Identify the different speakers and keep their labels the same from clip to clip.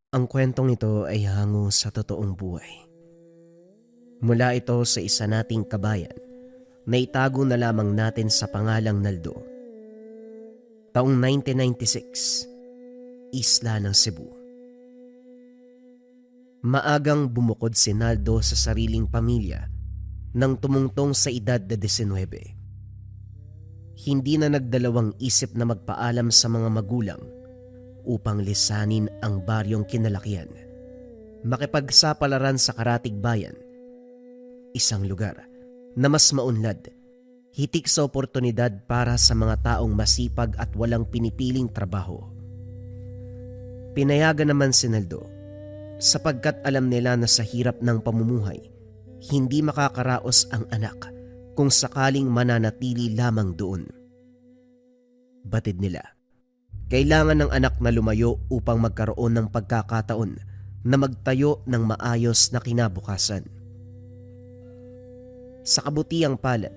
Speaker 1: Ang kwentong ito ay hango sa totoong buhay. Mula ito sa isa nating kabayan na itago na lamang natin sa pangalang Naldo. Taong 1996, Isla ng Cebu. Maagang bumukod si Naldo sa sariling pamilya nang tumungtong sa edad na 19. Hindi na nagdalawang isip na magpaalam sa mga magulang upang lisanin ang baryong kinalakihan. Makipagsapalaran sa karatig bayan, isang lugar na mas maunlad, hitik sa oportunidad para sa mga taong masipag at walang pinipiling trabaho. Pinayagan naman si Naldo sapagkat alam nila na sa hirap ng pamumuhay, hindi makakaraos ang anak kung sakaling mananatili lamang doon. Batid nila, kailangan ng anak na lumayo upang magkaroon ng pagkakataon na magtayo ng maayos na kinabukasan. Sa kabutiang palad,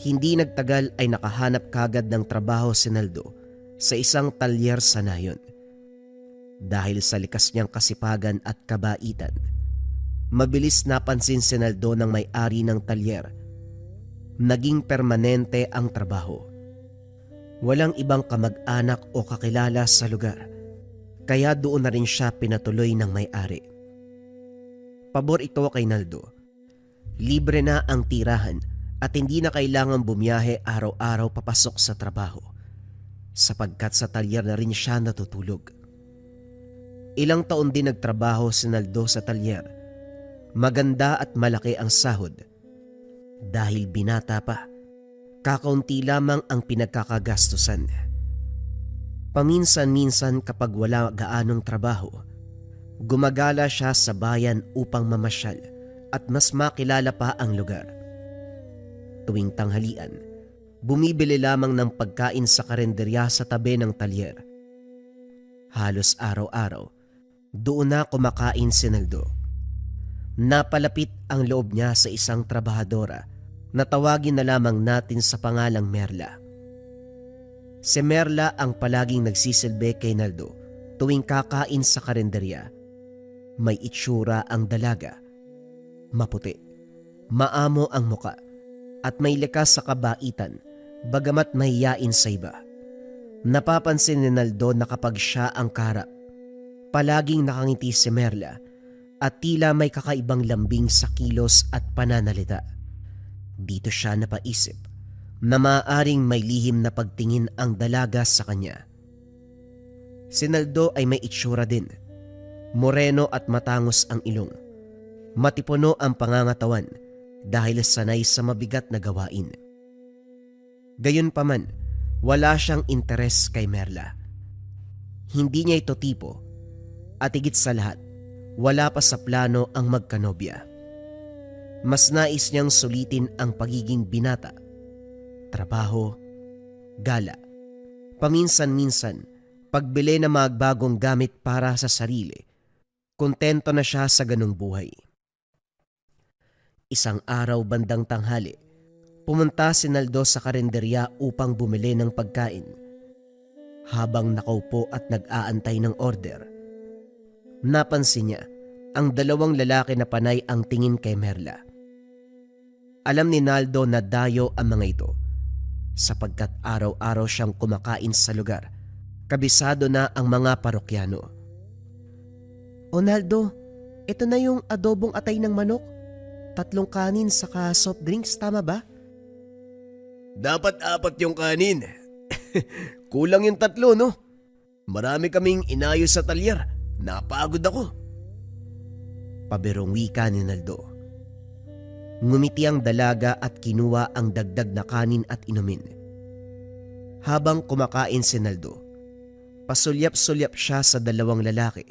Speaker 1: hindi nagtagal ay nakahanap kagad ng trabaho si Naldo sa isang talyer sa nayon. Dahil sa likas niyang kasipagan at kabaitan, mabilis napansin si Naldo ng may-ari ng talyer. Naging permanente ang trabaho. Walang ibang kamag-anak o kakilala sa lugar, kaya doon na rin siya pinatuloy ng may-ari. Pabor ito kay Naldo. Libre na ang tirahan at hindi na kailangan bumiyahe araw-araw papasok sa trabaho, sapagkat sa talyer na rin siya natutulog. Ilang taon din nagtrabaho si Naldo sa talyer. Maganda at malaki ang sahod. Dahil binata pa, kakaunti lamang ang pinagkakagastusan. Paminsan-minsan kapag wala gaanong trabaho, gumagala siya sa bayan upang mamasyal at mas makilala pa ang lugar. Tuwing tanghalian, bumibili lamang ng pagkain sa karenderya sa tabi ng talyer. Halos araw-araw, doon na kumakain si Naldo. Napalapit ang loob niya sa isang trabahadora na tawagin na lamang natin sa pangalang Merla. Si Merla ang palaging nagsisilbi kay Naldo tuwing kakain sa karenderya. May itsura ang dalaga. Maputi, maamo ang muka, at may likas sa kabaitan bagamat mahiyain sa iba. Napapansin ni Naldo na kapag siya ang kaharap, palaging nakangiti si Merla at tila may kakaibang lambing sa kilos at pananalita. Dito siya napaisip na maaaring may lihim na pagtingin ang dalaga sa kanya. Si Naldo ay may itsura din. Moreno at matangos ang ilong. Matipuno ang pangangatawan dahil sanay sa mabigat na gawain. Gayunpaman, wala siyang interes kay Merla. Hindi niya ito tipo, at higit sa lahat, wala pa sa plano ang magkanobya. Mas nais niyang sulitin ang pagiging binata, trabaho, gala, paminsan-minsan, pagbili ng mga bagong gamit para sa sarili. Kontento na siya sa ganung buhay. Isang araw bandang tanghali, pumunta si Naldo sa karenderya upang bumili ng pagkain. Habang nakaupo at nag-aantay ng order, napansin niya ang dalawang lalaki na panay ang tingin kay Merla. Alam ni Naldo na dayo ang mga ito, sapagkat araw-araw siyang kumakain sa lugar. Kabisado na ang mga parokyano. "O Naldo, ito na yung adobong atay ng manok. 3 kanin saka soft drinks, tama ba?"
Speaker 2: Dapat 4 yung kanin. Kulang yung 3, no? Marami kaming inayos sa talyer. Napagod ako.
Speaker 1: Pabirong wika ni Naldo. Ngumiti ang dalaga at kinuha ang dagdag na kanin at inumin. Habang kumakain si Naldo, pasulyap-sulyap siya sa dalawang lalaki.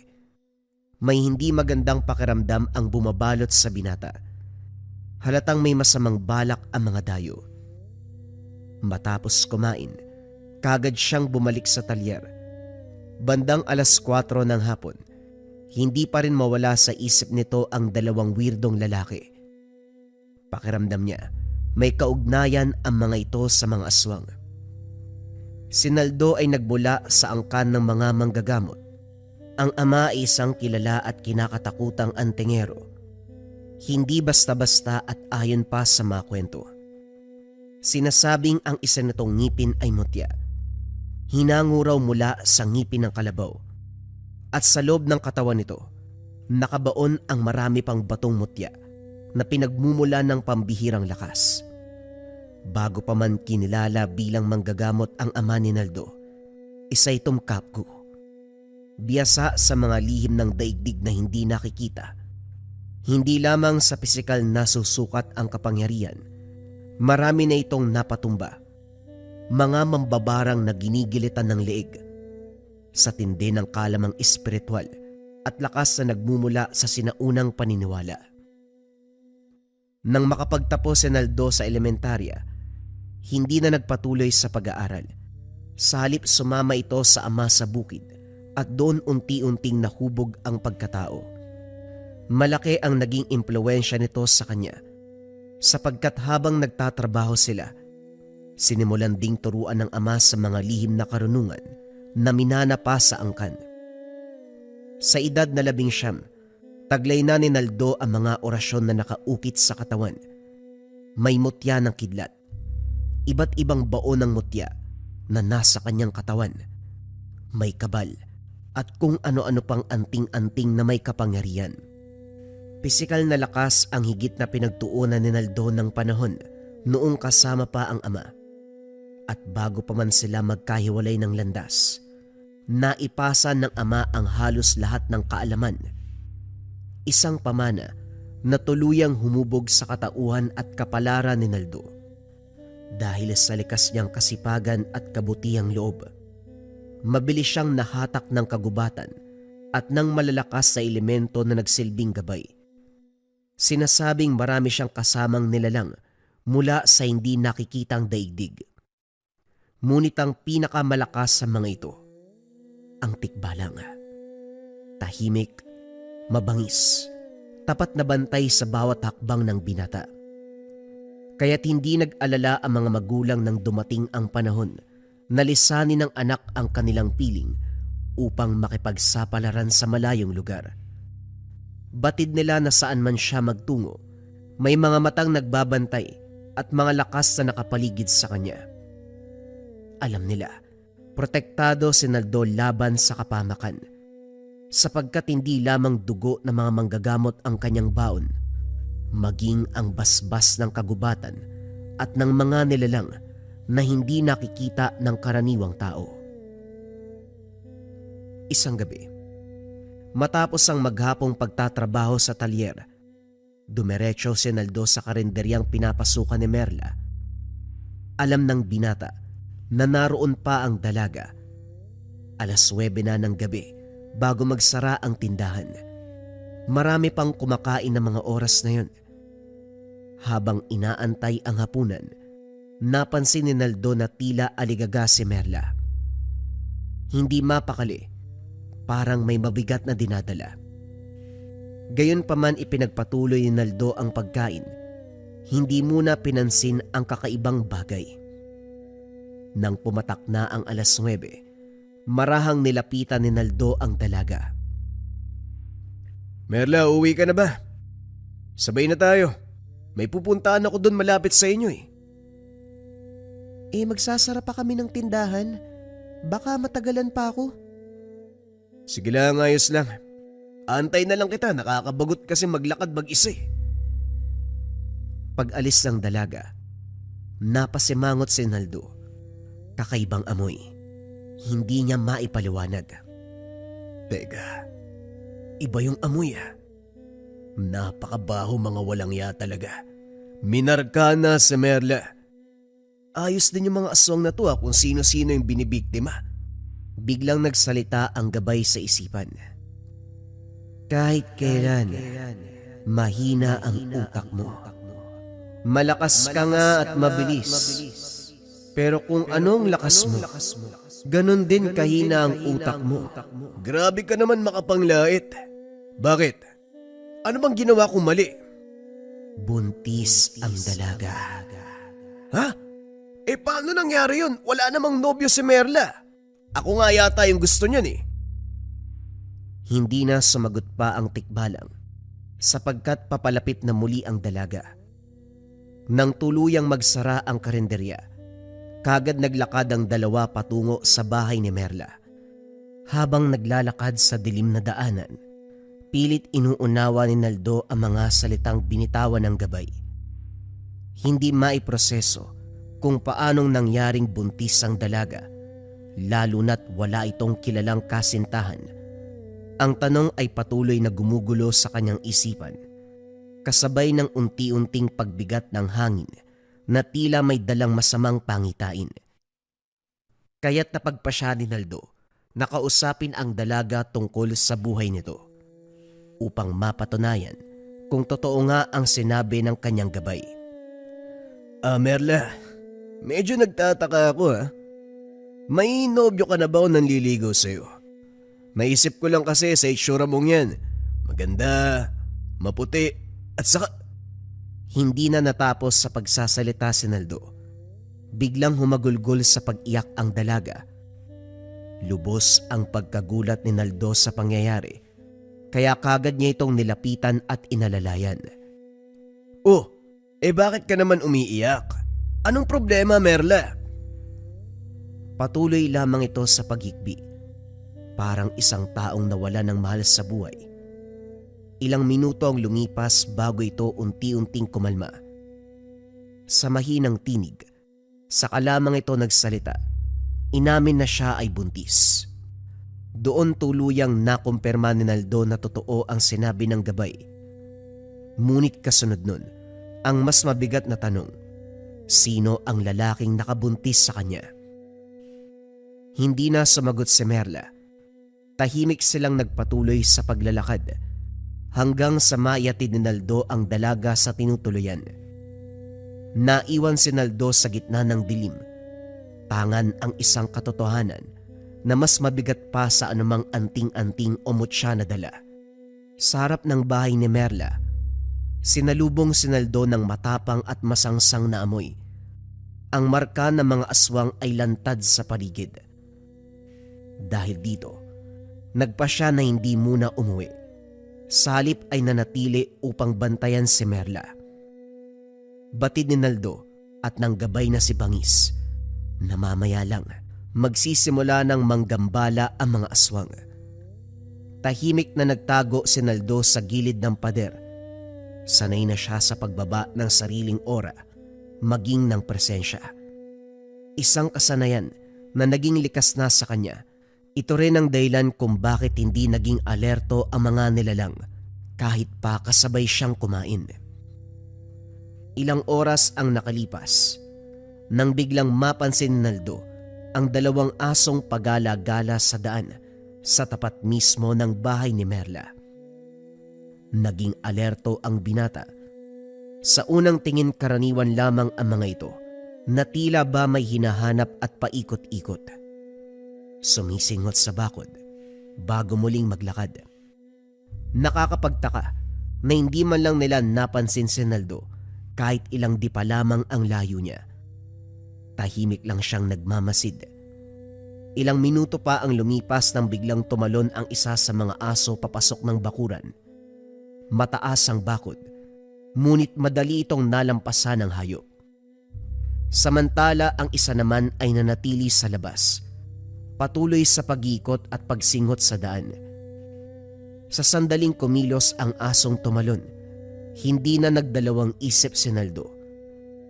Speaker 1: May hindi magandang pakiramdam ang bumabalot sa binata. Halatang may masamang balak ang mga dayo. Matapos kumain, kagad siyang bumalik sa talyer. Bandang 4:00 ng hapon, hindi pa rin mawala sa isip nito ang dalawang weirdong lalaki. Pakiramdam niya, may kaugnayan ang mga ito sa mga aswang. Si Naldo ay nagbula sa angkan ng mga manggagamot. Ang ama ay isang kilala at kinakatakutang antingero. Hindi basta-basta at ayon pa sa mga kwento. Sinasabing ang isa nitong ngipin ay mutya. Hinango raw mula sa ngipin ng kalabaw. At sa loob ng katawan nito, nakabaon ang marami pang batong mutya na pinagmumula ng pambihirang lakas. Bago pa man kinilala bilang manggagamot ang ama ni Naldo, isa itong kapgo. Biyasa sa mga lihim ng daigdig na hindi nakikita. Hindi lamang sa pisikal na susukat ang kapangyarihan, marami na itong napatumba. Mga mambabarang na ginigilitan ng leeg sa tindi ng kalamang espiritual at lakas na nagmumula sa sinaunang paniniwala. Nang makapagtapos si Naldo sa elementarya, hindi na nagpatuloy sa pag-aaral. Sa halip sumama ito sa ama sa bukid at doon unti-unting nahubog ang pagkatao. Malaki ang naging impluwensya nito sa kanya sapagkat habang nagtatrabaho sila, sinimulan ding turuan ng ama sa mga lihim na karunungan na minana pa sa angkan. Sa edad na 19, taglay na ni Naldo ang mga orasyon na nakaukit sa katawan. May mutya ng kidlat, iba't ibang baon ng mutya na nasa kanyang katawan. May kabal at kung ano-ano pang anting-anting na may kapangyarihan. Pisikal na lakas ang higit na pinagtuunan ni Naldo ng panahon noong kasama pa ang ama. At bago pa man sila magkahiwalay ng landas, naipasa ng ama ang halos lahat ng kaalaman. Isang pamana na tuluyang humubog sa katauhan at kapalaran ni Naldo. Dahil sa likas niyang kasipagan at kabutihang loob, mabilis siyang nahatak ng kagubatan at ng malalakas sa elemento na nagsilbing gabay. Sinasabing marami siyang kasamang nilalang mula sa hindi nakikitang daigdig. Ngunit ang pinakamalakas sa mga ito, ang tikbalang. Tahimik, mabangis, tapat na bantay sa bawat hakbang ng binata. Kaya't hindi nag-alala ang mga magulang nang dumating ang panahon na lisanin ng anak ang kanilang piling upang makipagsapalaran sa malayong lugar. Batid nila na saan man siya magtungo, may mga matang nagbabantay at mga lakas na nakapaligid sa kanya. Alam nila, protektado si Naldo laban sa kapamakan, sapagkat hindi lamang dugo ng mga manggagamot ang kanyang baon, maging ang basbas ng kagubatan at ng mga nilalang na hindi nakikita ng karaniwang tao. Isang gabi, matapos ang maghapong pagtatrabaho sa talyer, dumiretso si Naldo sa karinderyang pinapasukan ni Merla. Alam ng binata na naroon pa ang dalaga. 9:00 na ng gabi bago magsara ang tindahan. Marami pang kumakain ng mga oras na yun. Habang inaantay ang hapunan, napansin ni Naldo na tila aligaga si Merla. Hindi mapakali, parang may mabigat na dinadala. Gayunpaman ipinagpatuloy ni Naldo ang pagkain. Hindi muna pinansin ang kakaibang bagay. Nang pumatak na ang 9:00, marahang nilapitan ni Naldo ang dalaga.
Speaker 2: Merla, uwi ka na ba? Sabay na tayo. May pupuntahan ako doon malapit sa inyo eh.
Speaker 1: Magsasara pa kami ng tindahan. Baka matagalan pa ako.
Speaker 2: Sige lang, ayos lang. Antay na lang kita, nakakabagot kasi maglakad mag-isa eh.
Speaker 1: Pag-alis ng dalaga, napasimangot si Naldo. Kakaibang amoy. Hindi niya maipaliwanag.
Speaker 2: Teka, iba yung amoy ah. Napakabaho, mga walang ya talaga. Minarka na si Merla. Ayos din yung mga aswang na to kung sino-sino yung binibiktima.
Speaker 1: Biglang nagsalita ang gabay sa isipan. Kahit kailan, mahina ang utak mo. Malakas ka nga at mabilis. Pero kung anong lakas mo, ganun din kahina ang utak mo.
Speaker 2: Grabe ka naman makapanglait. Bakit? Ano bang ginawa kong mali?
Speaker 1: Buntis ang dalaga.
Speaker 2: Ha? Paano nangyari yun? Wala namang nobyo si Merla. Ako nga yata yung gusto niyan eh.
Speaker 1: Hindi na sumagot pa ang tikbalang sapagkat papalapit na muli ang dalaga. Nang tuluyang magsara ang karinderya, kagad naglakad ang dalawa patungo sa bahay ni Merla. Habang naglalakad sa dilim na daanan, pilit inuunawa ni Naldo ang mga salitang binitawan ng gabay. Hindi maiproseso kung paanong nangyaring buntis ang dalaga, lalo na't wala itong kilalang kasintahan. Ang tanong ay patuloy na gumugulo sa kanyang isipan, kasabay ng unti-unting pagbigat ng hangin na tila may dalang masamang pangitain. Kaya't napagpasya ni Naldo na kausapin ang dalaga tungkol sa buhay nito upang mapatunayan kung totoo nga ang sinabi ng kanyang gabay.
Speaker 2: Merla, medyo nagtataka ako ha. May nobyo ka na ba o nanliligaw sa'yo? Naisip ko lang kasi sa itsura mong yan. Maganda, maputi, at saka...
Speaker 1: Hindi na natapos sa pagsasalita si Naldo. Biglang humagulgol sa pag-iyak ang dalaga. Lubos ang pagkagulat ni Naldo sa pangyayari, kaya kagad niya itong nilapitan at inalalayan.
Speaker 2: Oh, bakit ka naman umiiyak? Anong problema, Merla?
Speaker 1: Patuloy lamang ito sa paghikbi, parang isang taong nawala ng mahal sa buhay. Ilang minuto ang lumipas bago ito unti-unting kumalma. Sa mahinang tinig, saka lamang ito nagsalita. Inamin na siya ay buntis. Doon tuluyang nakumpirma ni Naldo na totoo ang sinabi ng gabay. Ngunit kasunod nun, ang mas mabigat na tanong, sino ang lalaking nakabuntis sa kanya? Hindi na sumagot si Merla. Tahimik silang nagpatuloy sa paglalakad hanggang sa maiatid ni Naldo ang dalaga sa tinutuluyan. Naiwan si Naldo sa gitna ng dilim. Tangan ang isang katotohanan na mas mabigat pa sa anumang anting-anting o mutya na dala. Sa harap ng bahay ni Merla, sinalubong si Naldo ng matapang at masangsang na amoy. Ang marka ng mga aswang ay lantad sa paligid. Dahil dito, nagpa siya na hindi muna umuwi. Sa halip ay nanatili upang bantayan si Merla. Batid ni Naldo at ng gabay na si Bangis na mamaya lang magsisimula ng manggambala ang mga aswang. Tahimik na nagtago si Naldo sa gilid ng pader. Sanay na siya sa pagbaba ng sariling ora, maging ng presensya. Isang kasanayan na naging likas na sa kanya. Ito rin ang dahilan kung bakit hindi naging alerto ang mga nilalang kahit pa kasabay siyang kumain. Ilang oras ang nakalipas nang biglang mapansin ni Naldo ang dalawang asong pagala-gala sa daan sa tapat mismo ng bahay ni Merla. Naging alerto ang binata. Sa unang tingin karaniwan lamang ang mga ito na tila ba may hinahanap at paikot-ikot. Sumisingot sa bakod bago muling maglakad. Nakakapagtaka na hindi man lang nila napansin si Naldo kahit ilang di pa lamang ang layo niya. Tahimik lang siyang nagmamasid. Ilang minuto pa ang lumipas nang biglang tumalon ang isa sa mga aso papasok ng bakuran. Mataas ang bakod, ngunit madali itong nalampasan ng hayop. Samantala ang isa naman ay nanatili sa labas, patuloy sa pag-ikot at pagsingot sa daan. Sa sandaling kumilos ang asong tumalon, hindi na nagdalawang isip si Naldo.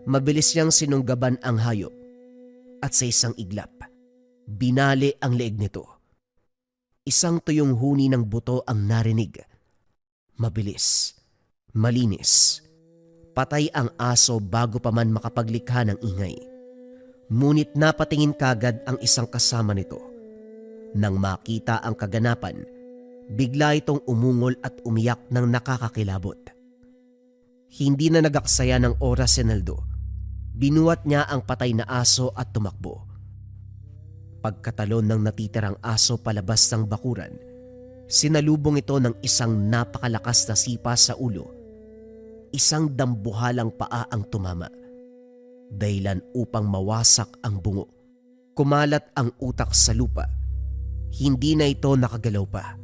Speaker 1: Mabilis niyang sinunggaban ang hayop at sa isang iglap, binali ang leeg nito. Isang tuyong huni ng buto ang narinig. Mabilis, malinis. Patay ang aso bago pa man makapaglikha ng ingay. Ngunit napatingin kagad ang isang kasama nito. Nang makita ang kaganapan, bigla itong umungol at umiyak ng nakakakilabot. Hindi na nagaksaya ng oras si Naldo. Binuhat niya ang patay na aso at tumakbo. Pagkatalon ng natitirang aso palabas ng bakuran, sinalubong ito ng isang napakalakas na sipa sa ulo. Isang dambuhalang paa ang tumama, dahilan upang mawasak ang bungo. Kumalat ang utak sa lupa. Hindi na ito nakagalaw pa.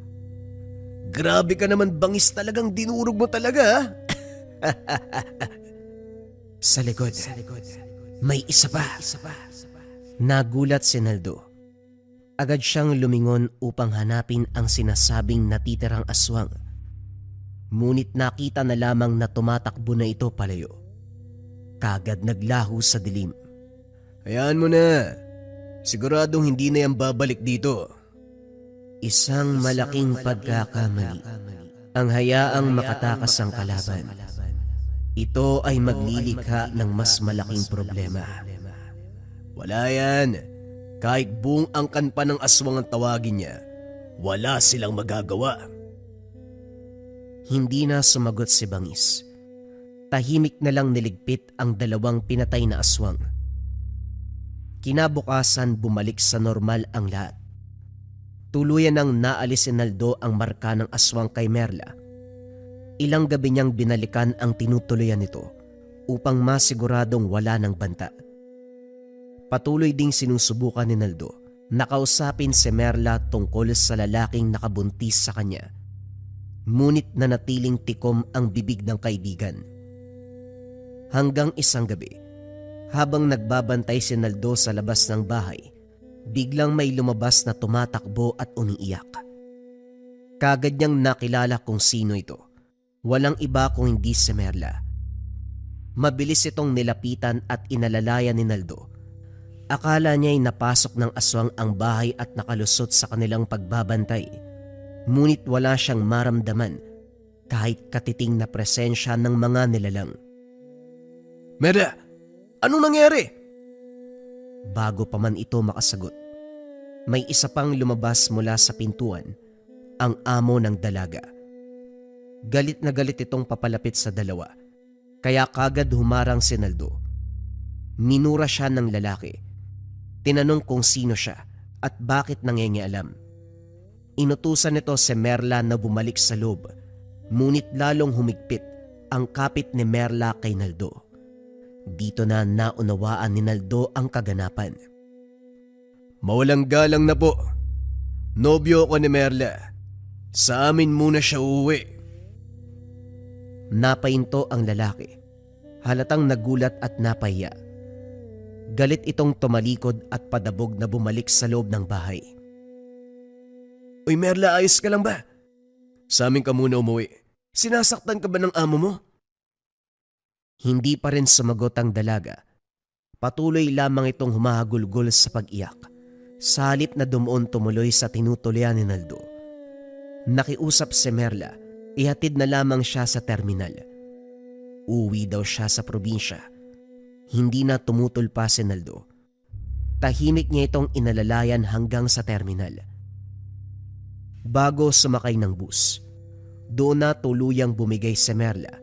Speaker 2: Grabe ka naman, bangis, talagang dinurog mo talaga ha?
Speaker 1: Sa likod, may isa pa. Nagulat si Naldo. Agad siyang lumingon upang hanapin ang sinasabing natitirang aswang. Ngunit nakita na lamang na tumatakbo na ito palayo. Kagad naglaho sa dilim.
Speaker 2: Hayaan mo na. Siguradong hindi na yan babalik dito.
Speaker 1: Isang malaking pagkakamali ang hayaang makatakas ang kalaban. Ito ay maglilikha ng mas malaking problema.
Speaker 2: Wala yan. Kahit buong angkan pa ng aswang ang tawagin niya, wala silang magagawa.
Speaker 1: Hindi na sumagot si Bangis. Tahimik na lang niligpit ang dalawang pinatay na aswang. Kinabukasan bumalik sa normal ang lahat. Tuluyan nang naalis si Naldo ang marka ng aswang kay Merla. Ilang gabi niyang binalikan ang tinutuluyan nito upang masiguradong wala ng banta. Patuloy ding sinusubukan ni Naldo na kausapin si Merla tungkol sa lalaking nakabuntis sa kanya. Ngunit nanatiling tikom ang bibig ng kaibigan. Hanggang isang gabi, habang nagbabantay si Naldo sa labas ng bahay, biglang may lumabas na tumatakbo at umiiyak. Kagad niyang nakilala kung sino ito. Walang iba kung hindi si Merla. Mabilis itong nilapitan at inalalayan ni Naldo. Akala niya'y napasok ng aswang ang bahay at nakalusot sa kanilang pagbabantay. Ngunit wala siyang maramdaman kahit katiting na presensya ng mga nilalang.
Speaker 2: Merla, anong nangyari?
Speaker 1: Bago pa man ito makasagot, may isa pang lumabas mula sa pintuan, ang amo ng dalaga. Galit na galit itong papalapit sa dalawa, kaya kagad humarang si Naldo. Minura siya ng lalaki. Tinanong kung sino siya at bakit nangingialam. Inutusan nito si Merla na bumalik sa loob, ngunit lalong humigpit ang kapit ni Merla kay Naldo. Dito na naunawaan ni Naldo ang kaganapan.
Speaker 2: Mawalang galang na po. Nobyo ko ni Merla. Sa amin muna siya uuwi.
Speaker 1: Napahinto ang lalaki. Halatang nagulat at napahiya. Galit itong tumalikod at padabog na bumalik sa loob ng bahay.
Speaker 2: Uy Merla, ayos ka lang ba? Sa amin ka muna umuwi. Sinasaktan ka ba ng amo mo?
Speaker 1: Hindi pa rin sumagot ang dalaga. Patuloy lamang itong humahagulgol sa pag-iyak. Sa halip na dumuon tumuloy sa tinutuluyan ni Naldo. Nakiusap si Merla, ihatid na lamang siya sa terminal. Uwi daw siya sa probinsya. Hindi na tumutol pa si Naldo. Tahimik niya itong inalalayan hanggang sa terminal. Bago sumakay ng bus, doon na tuluyang bumigay si Merla.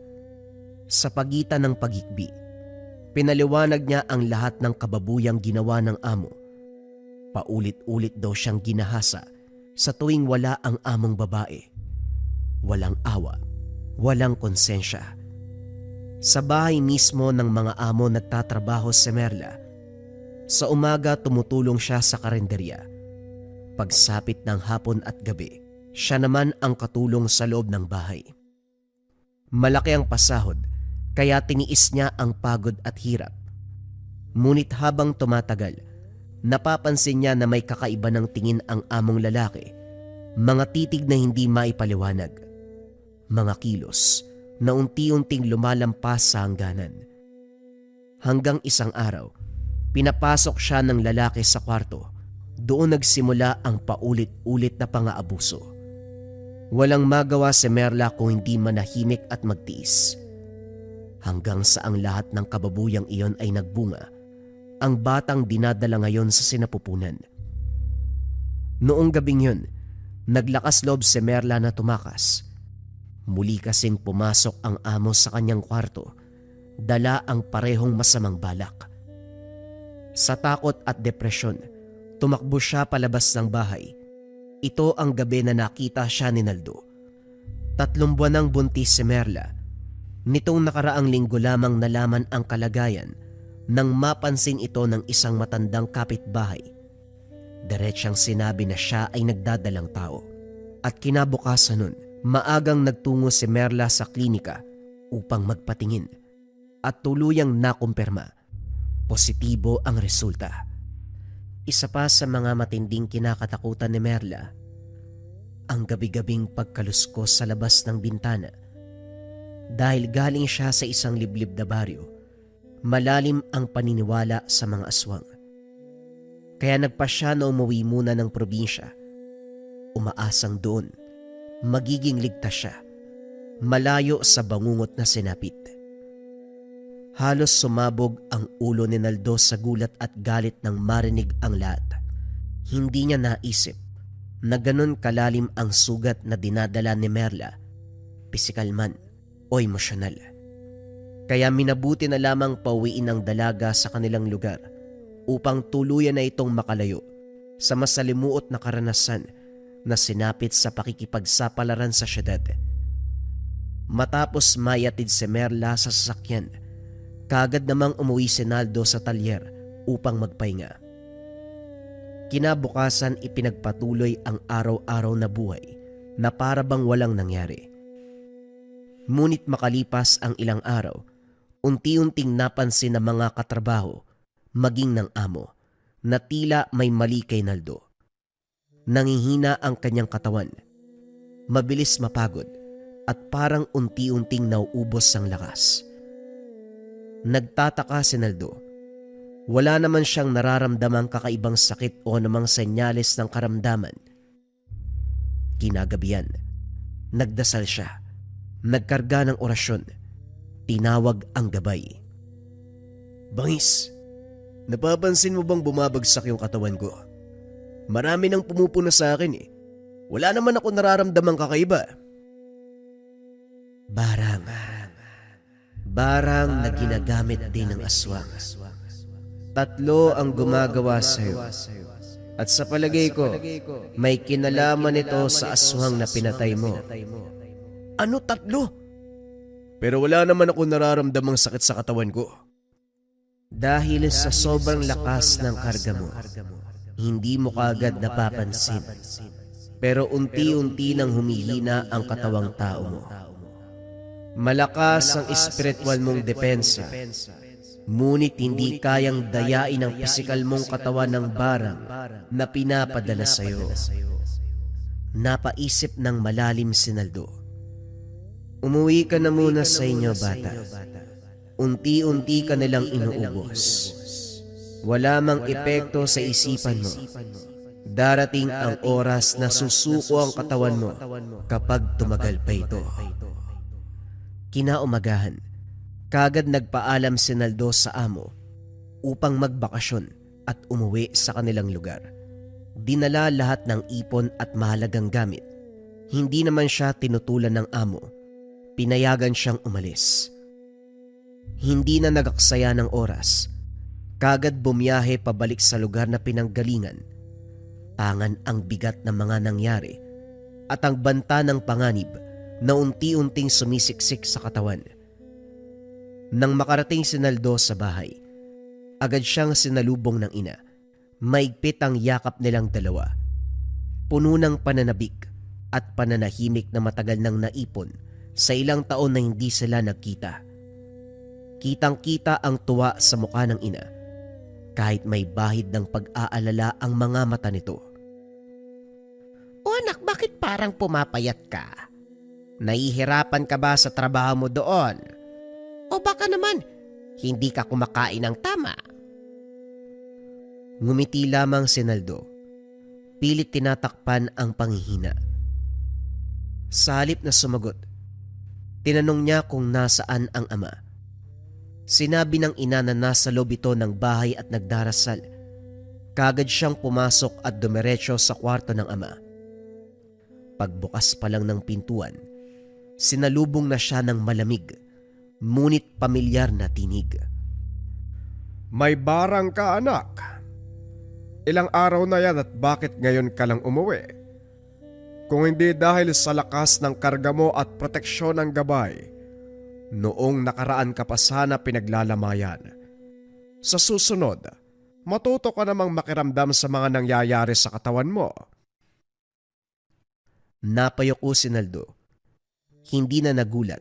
Speaker 1: Sa pagitan ng paghikbi, pinaliwanag niya ang lahat ng kababuyang ginawa ng amo. Paulit-ulit daw siyang ginahasa sa tuwing wala ang among babae. Walang awa, walang konsensya. Sa bahay mismo ng mga amo nagtatrabaho si Merla. Sa umaga tumutulong siya sa karenderya. Pagsapit ng hapon at gabi, siya naman ang katulong sa loob ng bahay. Malaki ang pasahod, kaya tiniis niya ang pagod at hirap. Ngunit habang tumatagal, napapansin niya na may kakaiba ng tingin ang among lalaki. Mga titig na hindi maipaliwanag. Mga kilos na unti-unting lumalampas sa hangganan. Hanggang isang araw, pinapasok siya ng lalaki sa kwarto. Doon nagsimula ang paulit-ulit na pang-aabuso. Walang magawa si Merla kung hindi manahimik at magtiis. Hanggang sa ang lahat ng kababuyang iyon ay nagbunga, ang batang dinadala ngayon sa sinapupunan. Noong gabing yun, naglakas loob si Merla na tumakas. Muli kasing pumasok ang amo sa kanyang kwarto, dala ang parehong masamang balak. Sa takot at depresyon, tumakbo siya palabas ng bahay. Ito ang gabi na nakita siya ni Naldo. 3 buwan nang buntis si Merla. Nitong nakaraang linggo lamang nalaman ang kalagayan nang mapansin ito ng isang matandang kapitbahay. Diretsang sinabi na siya ay nagdadalang tao. At kinabukasan nun, Maagang nagtungo si Merla sa klinika upang magpatingin at tuluyang nakumpirma. Positibo ang resulta. Isa pa sa mga matinding kinakatakutan ni Merla, ang gabi-gabing pagkaluskos sa labas ng bintana. Dahil galing siya sa isang liblib na baryo, malalim ang paniniwala sa mga aswang. Kaya nagpasya na umuwi muna ng probinsya. Umaasang doon, magiging ligtas siya, malayo sa bangungot na sinapit. Halos sumabog ang ulo ni Naldo sa gulat at galit nang marinig ang lahat. Hindi niya naisip na ganun kalalim ang sugat na dinadala ni Merla, pisikal man o emosyonal. Kaya minabuti na lamang pauwiin ang dalaga sa kanilang lugar upang tuluyan na itong makalayo sa masalimuot na karanasan na sinapit sa pakikipagsapalaran sa syudad. Matapos mayatid si Merla sa sasakyan, kaagad namang umuwi si Naldo sa talyer upang magpahinga. Kinabukasan ipinagpatuloy ang araw-araw na buhay na para bang walang nangyari. Ngunit makalipas ang ilang araw, unti-unting napansin ng mga katrabaho, maging ng amo, na tila may mali kay Naldo. Nangihina ang kanyang katawan, mabilis mapagod at parang unti-unting nauubos ang lakas. Nagtataka si Naldo. Wala naman siyang nararamdamang kakaibang sakit o namang senyales ng karamdaman. Kinagabihan, nagdasal siya, nagkarga ng orasyon, tinawag ang gabay.
Speaker 2: Bangis, napapansin mo bang bumabagsak yung katawan ko? Marami nang pumupuna sa akin eh. Wala naman ako nararamdamang kakaiba.
Speaker 1: Barang na ginagamit din ng aswang. 3 ang gumagawa sa'yo. At sa palagay ko, may kinalaman ito sa aswang na pinatay mo.
Speaker 2: Ano 3? Pero wala naman ako nararamdamang sakit sa katawan ko.
Speaker 1: Dahil sa sobrang lakas ng karga mo, hindi mo kaagad napapansin. Pero unti-unti nang humihina ang katawang tao mo. Malakas ang espiritual mong depensa, ngunit hindi kayang dayain ang pisikal mong katawan ng barang na pinapadala sa iyo. Napaisip ng malalim si Naldo. Umuwi ka na muna sa inyo, bata. Unti-unti ka nilang inuubos. Wala mang epekto sa isipan mo. Darating ang oras na susuko ang katawan mo kapag tumagal pa ito. Kinaumagahan, kagad nagpaalam si Naldo sa amo upang magbakasyon at umuwi sa kanilang lugar. Dinala lahat ng ipon at mahalagang gamit. Hindi naman siya tinutulan ng amo. Pinayagan siyang umalis. Hindi na nagaksaya ng oras. Kagad bumiyahe pabalik sa lugar na pinanggalingan. Tangan ang bigat ng mga nangyari at ang banta ng panganib na unti-unting sumisiksik sa katawan. Nang makarating si Naldo sa bahay, agad siyang sinalubong ng ina. Maigpit ang yakap nilang dalawa. Puno ng pananabik at pananahimik na matagal nang naipon sa ilang taon na hindi sila nagkita. Kitang-kita ang tuwa sa mukha ng ina, kahit may bahid ng pag-aalala ang mga mata nito.
Speaker 3: O anak, bakit parang pumapayat ka? Nahihirapan ka ba sa trabaho mo doon? O baka naman, hindi ka kumakain ng tama?
Speaker 1: Ngumiti lamang si Naldo. Pilit tinatakpan ang panghihina. Sa halip na sumagot, tinanong niya kung nasaan ang ama. Sinabi ng ina na nasa loob ito ng bahay at nagdarasal. Kagad siyang pumasok at dumiretso sa kwarto ng ama. Pagbukas pa lang ng pintuan, sinalubong na siya ng malamig, ngunit pamilyar na tinig.
Speaker 4: May barang ka, anak. Ilang araw na yan at bakit ngayon ka lang umuwi? Kung hindi dahil sa lakas ng karga mo at proteksyon ng gabay, noong nakaraan ka pa sana pinaglalamayan. Sa susunod, matuto ka namang makiramdam sa mga nangyayari sa katawan mo.
Speaker 1: Napayuko si Naldo Hindi na nagulat.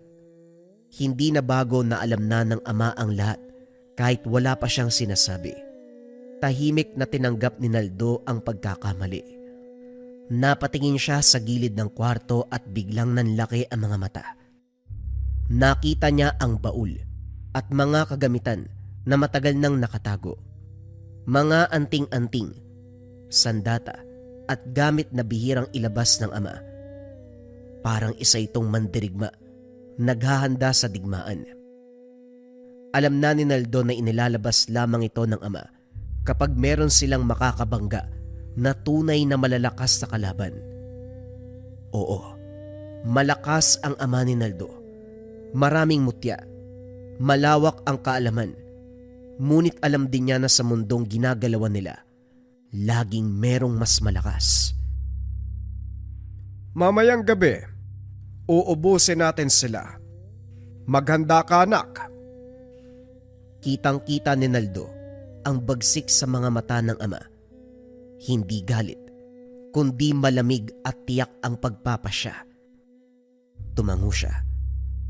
Speaker 1: Hindi na bago na alam na ng ama ang lahat kahit wala pa siyang sinasabi. Tahimik na tinanggap ni Naldo ang pagkakamali. Napatingin siya sa gilid ng kwarto at biglang nanlaki ang mga mata. Nakita niya ang baul at mga kagamitan na matagal nang nakatago. Mga anting-anting, sandata at gamit na bihirang ilabas ng ama. Parang isa itong mandirigma, naghahanda sa digmaan. Alam na ni Naldo na inilalabas lamang ito ng ama kapag meron silang makakabangga na tunay na malalakas sa kalaban. Oo, malakas ang ama ni Naldo. Maraming mutya, malawak ang kaalaman. Ngunit alam din niya na sa mundong ginagalawan nila, laging merong mas malakas.
Speaker 4: Mamayang gabi, uubusin natin sila. Maghanda ka, anak.
Speaker 1: Kitang-kita ni Naldo ang bagsik sa mga mata ng ama. Hindi galit, kundi malamig at tiyak ang pagpapasya. Tumango siya,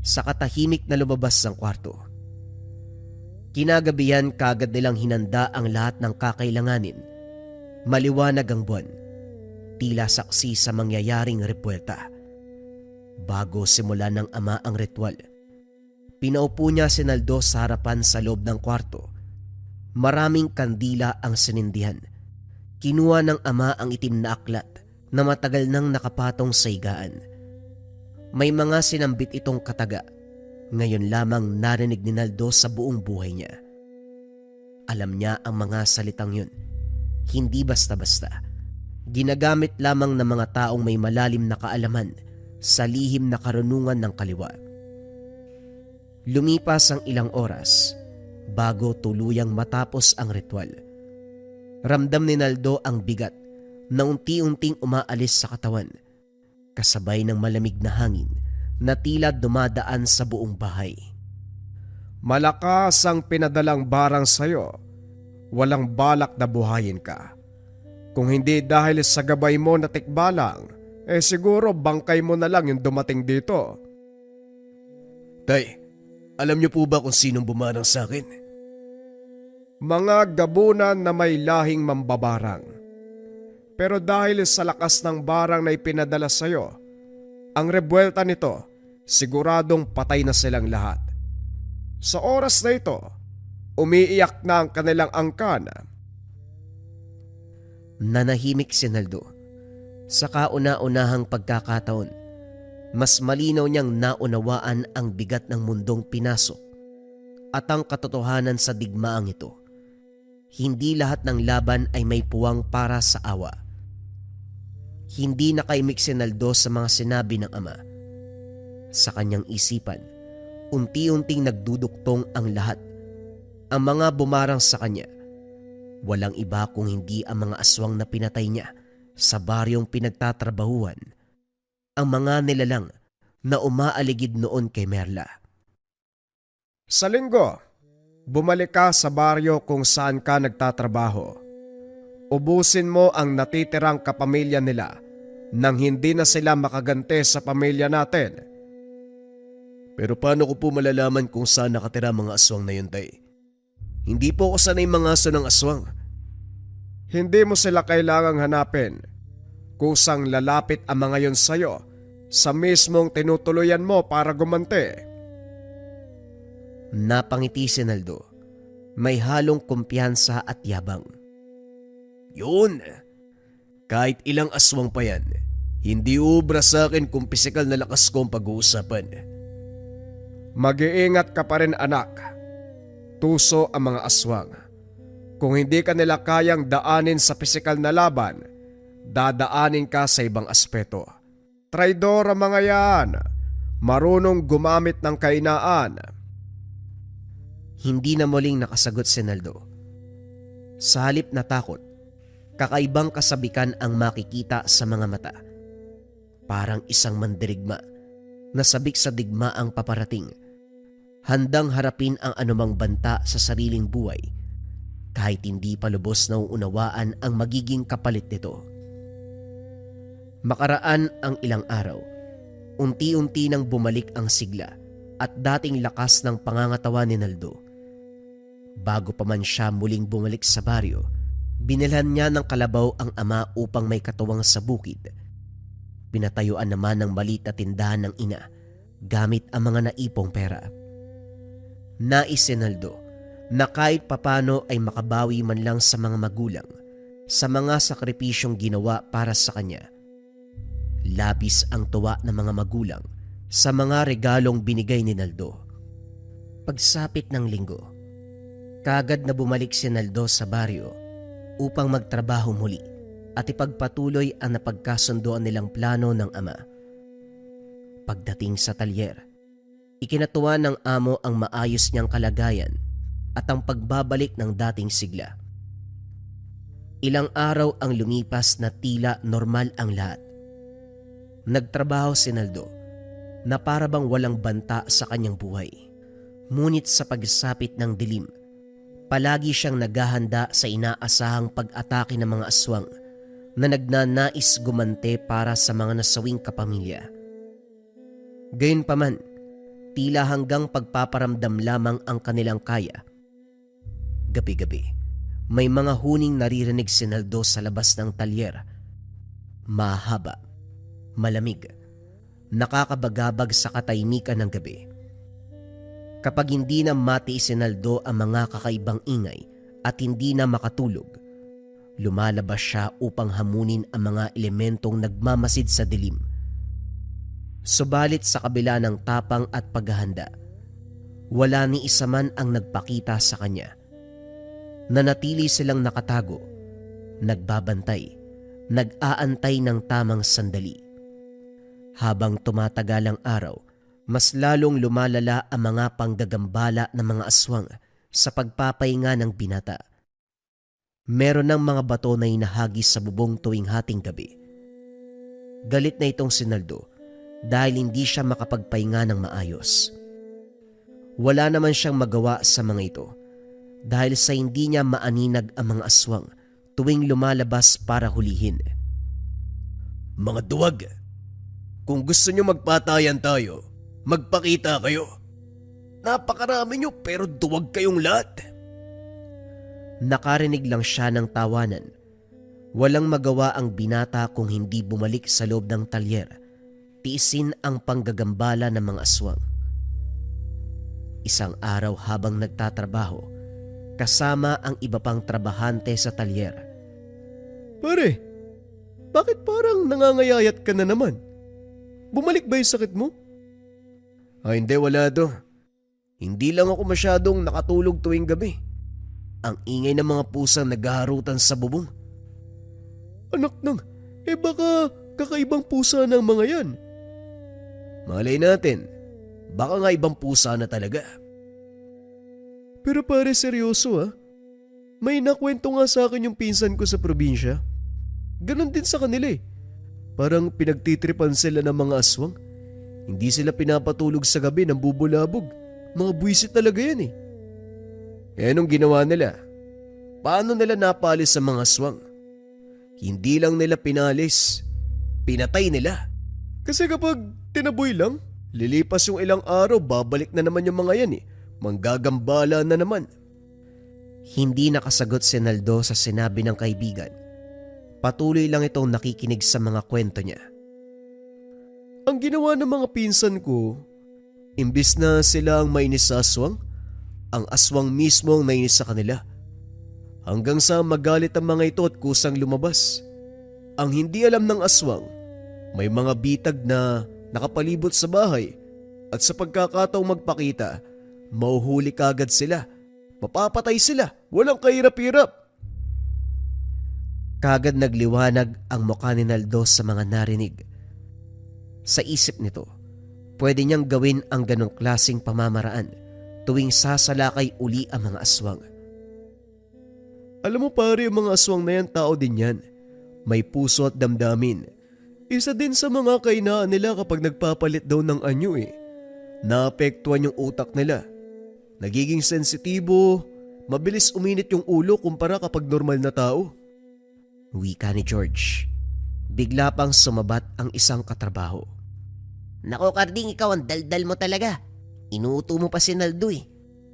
Speaker 1: sa katahimik na lumabas ng kwarto. Kinagabihan kagad nilang hinanda ang lahat ng kakailanganin. Maliwanag ang buwan, tila saksi sa mangyayaring repuwerta. Bago simula ng ama ang ritual, pinaupo niya si Naldo sa harapan sa loob ng kwarto. Maraming kandila ang sinindihan. Kinuha ng ama ang itim na aklat na matagal nang nakapatong sa higaan. May mga sinambit itong kataga. Ngayon lamang narinig ni Naldo sa buong buhay niya. Alam niya ang mga salitang yun. Hindi basta-basta. Ginagamit lamang ng mga taong may malalim na kaalaman sa lihim na karunungan ng kaliwa. Lumipas ang ilang oras bago tuluyang matapos ang ritual. Ramdam ni Naldo ang bigat na unti-unting umaalis sa katawan, kasabay ng malamig na hangin na tila dumadaan sa buong bahay.
Speaker 4: Malakas ang pinadalang barang sa'yo. Walang balak na buhayin ka. Kung hindi dahil sa gabay mo na tikbalang, siguro bangkay mo na lang yung dumating dito.
Speaker 2: Tay, alam niyo po ba kung sinong bumarang sa akin?
Speaker 4: Mga gabunan na may lahing mambabarang. Pero dahil sa lakas ng barang na ipinadala sa'yo, ang rebuelta nito, siguradong patay na silang lahat. Sa oras na ito, umiiyak na ang kanilang angkan.
Speaker 1: Nanahimik si Naldo. Sa kauna-unahang pagkakataon, mas malinaw niyang naunawaan ang bigat ng mundong pinasok at ang katotohanan sa digmaang ito. Hindi lahat ng laban ay may puwang para sa awa. Hindi nakaimik si Naldo sa mga sinabi ng ama. Sa kanyang isipan, unti-unting nagduduktong ang lahat. Ang mga bumarang sa kanya, walang iba kung hindi ang mga aswang na pinatay niya sa baryong pinagtatrabahuan. Ang mga nilalang na umaaligid noon kay Merla.
Speaker 4: Sa linggo, bumalik ka sa baryo kung saan ka nagtatrabaho. Ubusin mo ang natitirang kapamilya nila nang hindi na sila makagante sa pamilya natin.
Speaker 2: Pero paano ko po malalaman kung saan nakatira mga aswang na yun, tay? Hindi po ako sanay mga aso ng aswang.
Speaker 4: Hindi mo sila kailangang hanapin. Kusang lalapit ang mga yun sa'yo sa mismong tinutuluyan mo para gumante.
Speaker 1: Napangiti si Naldo. May halong kumpiyansa at yabang.
Speaker 2: Yun! Kahit ilang aswang pa yan, hindi ubra sa akin kung pisikal na lakas ko ang pag-uusapan.
Speaker 4: Mag-iingat ka pa rin, anak. Tuso ang mga aswang. Kung hindi ka nila kayang daanin sa pisikal na laban, dadaanin ka sa ibang aspeto. Traidor ang mga yan. Marunong gumamit ng kainaan.
Speaker 1: Hindi na muling nakasagot si Naldo. Sa halip na takot, kakaibang kasabikan ang makikita sa mga mata. Parang isang mandirigma na sabik sa digmaang paparating. Handang harapin ang anumang banta sa sariling buhay kahit hindi pa lubos na uunawaan ang magiging kapalit nito. Makaraan ang ilang araw, unti-unti nang bumalik ang sigla at dating lakas ng pangangatawan ni Naldo. Bago pa man siya muling bumalik sa baryo, binilhan niya ng kalabaw ang ama upang may katuwang sa bukid. Pinatayuan naman ng maliit na tindahan ng ina gamit ang mga naipong pera. Nais si Naldo na kahit papano ay makabawi man lang sa mga magulang sa mga sakripisyong ginawa para sa kanya. Labis ang tuwa ng mga magulang sa mga regalong binigay ni Naldo. Pagsapit ng linggo, kagad na bumalik si Naldo sa baryo upang magtrabaho muli at ipagpatuloy ang napagkasunduan nilang plano ng ama. Pagdating sa talyer, ikinatuwa ng amo ang maayos niyang kalagayan at ang pagbabalik ng dating sigla. Ilang araw ang lumipas na tila normal ang lahat. Nagtrabaho si Naldo na para bang walang banta sa kanyang buhay. Ngunit sa pagsapit ng dilim, palagi siyang naghahanda sa inaasahang pag-atake ng mga aswang na nagnanais gumante para sa mga nasawing kapamilya. Gayunpaman, tila hanggang pagpaparamdam lamang ang kanilang kaya. Gabi-gabi, may mga huning naririnig si Naldo sa labas ng talyer. Mahaba, malamig, nakakabagabag sa katahimikan ng gabi. Kapag hindi na matiis si Naldo ang mga kakaibang ingay at hindi na makatulog, lumalabas siya upang hamunin ang mga elementong nagmamasid sa dilim. Subalit sa kabila ng tapang at paghahanda, wala ni isa man ang nagpakita sa kanya. Nanatili silang nakatago, nagbabantay, nag-aantay ng tamang sandali. Habang tumatagal ang araw, mas lalong lumalala ang mga panggagambala ng mga aswang sa pagpapahinga ng binata. Meron ng mga bato na hinahagis sa bubong tuwing hating gabi. Galit na itong si Naldo dahil hindi siya makapagpahinga ng maayos. Wala naman siyang magawa sa mga ito dahil sa hindi niya maaninag ang mga aswang tuwing lumalabas para hulihin.
Speaker 2: Mga duwag, kung gusto nyo magpatayan tayo, magpakita kayo. Napakarami nyo pero duwag kayong lahat.
Speaker 1: Nakarinig lang siya ng tawanan. Walang magawa ang binata kung hindi bumalik sa loob ng talyer. Tiisin ang panggagambala ng mga aswang. Isang araw habang nagtatrabaho, kasama ang iba pang trabahante sa talyer.
Speaker 4: Pare, bakit parang nangangayayat ka na naman? Bumalik ba yung sakit mo?
Speaker 2: Hindi, wala do. Hindi lang ako masyadong nakatulog tuwing gabi. Ang ingay ng mga pusang naghaharutan sa bubong.
Speaker 4: Anak nang, baka kakaibang pusa ng mga yan.
Speaker 2: Malay natin, baka nga ibang pusa na talaga.
Speaker 4: Pero pare, seryoso ah. May nakwento nga sa akin yung pinsan ko sa probinsya. Ganon din sa kanila eh. Parang pinagtitripan sila ng mga aswang. Hindi sila pinapatulog sa gabi ng bubulabog. Mga buwisit talaga yan eh.
Speaker 2: Anong ginawa nila? Paano nila napalis sa mga aswang? Hindi lang nila pinalis, pinatay nila.
Speaker 4: Kasi kapag tinaboy lang, lilipas yung ilang araw, babalik na naman yung mga yan eh. Manggagambala na naman.
Speaker 1: Hindi nakasagot si Naldo sa sinabi ng kaibigan. Patuloy lang itong nakikinig sa mga kwento niya.
Speaker 4: Ang ginawa ng mga pinsan ko, imbis na sila ang mainis sa aswang, ang aswang mismo ang nainis sa kanila. Hanggang sa magalit ang mga ito at kusang lumabas. Ang hindi alam ng aswang, may mga bitag na nakapalibot sa bahay at sa pagkakataong magpakita, mauhuli kagad sila. Mapapatay sila, walang kahirap-hirap.
Speaker 1: Kagad nagliwanag ang mukha ni Naldo sa mga narinig. Sa isip nito, pwede niyang gawin ang ganong klaseng pamamaraan tuwing sasalakay uli ang mga aswang.
Speaker 4: Alam mo pare, yung mga aswang na yan, tao din yan. May puso at damdamin. Isa din sa mga kainaan nila kapag nagpapalit daw ng anyo eh. Naapektuhan yung utak nila. Nagiging sensitibo, mabilis uminit yung ulo kumpara kapag normal na tao.
Speaker 1: Wika ni George. Bigla pang sumabat ang isang katrabaho.
Speaker 3: Nako Karding, ikaw ang daldal mo talaga. Inuuto mo pa si Naldo eh.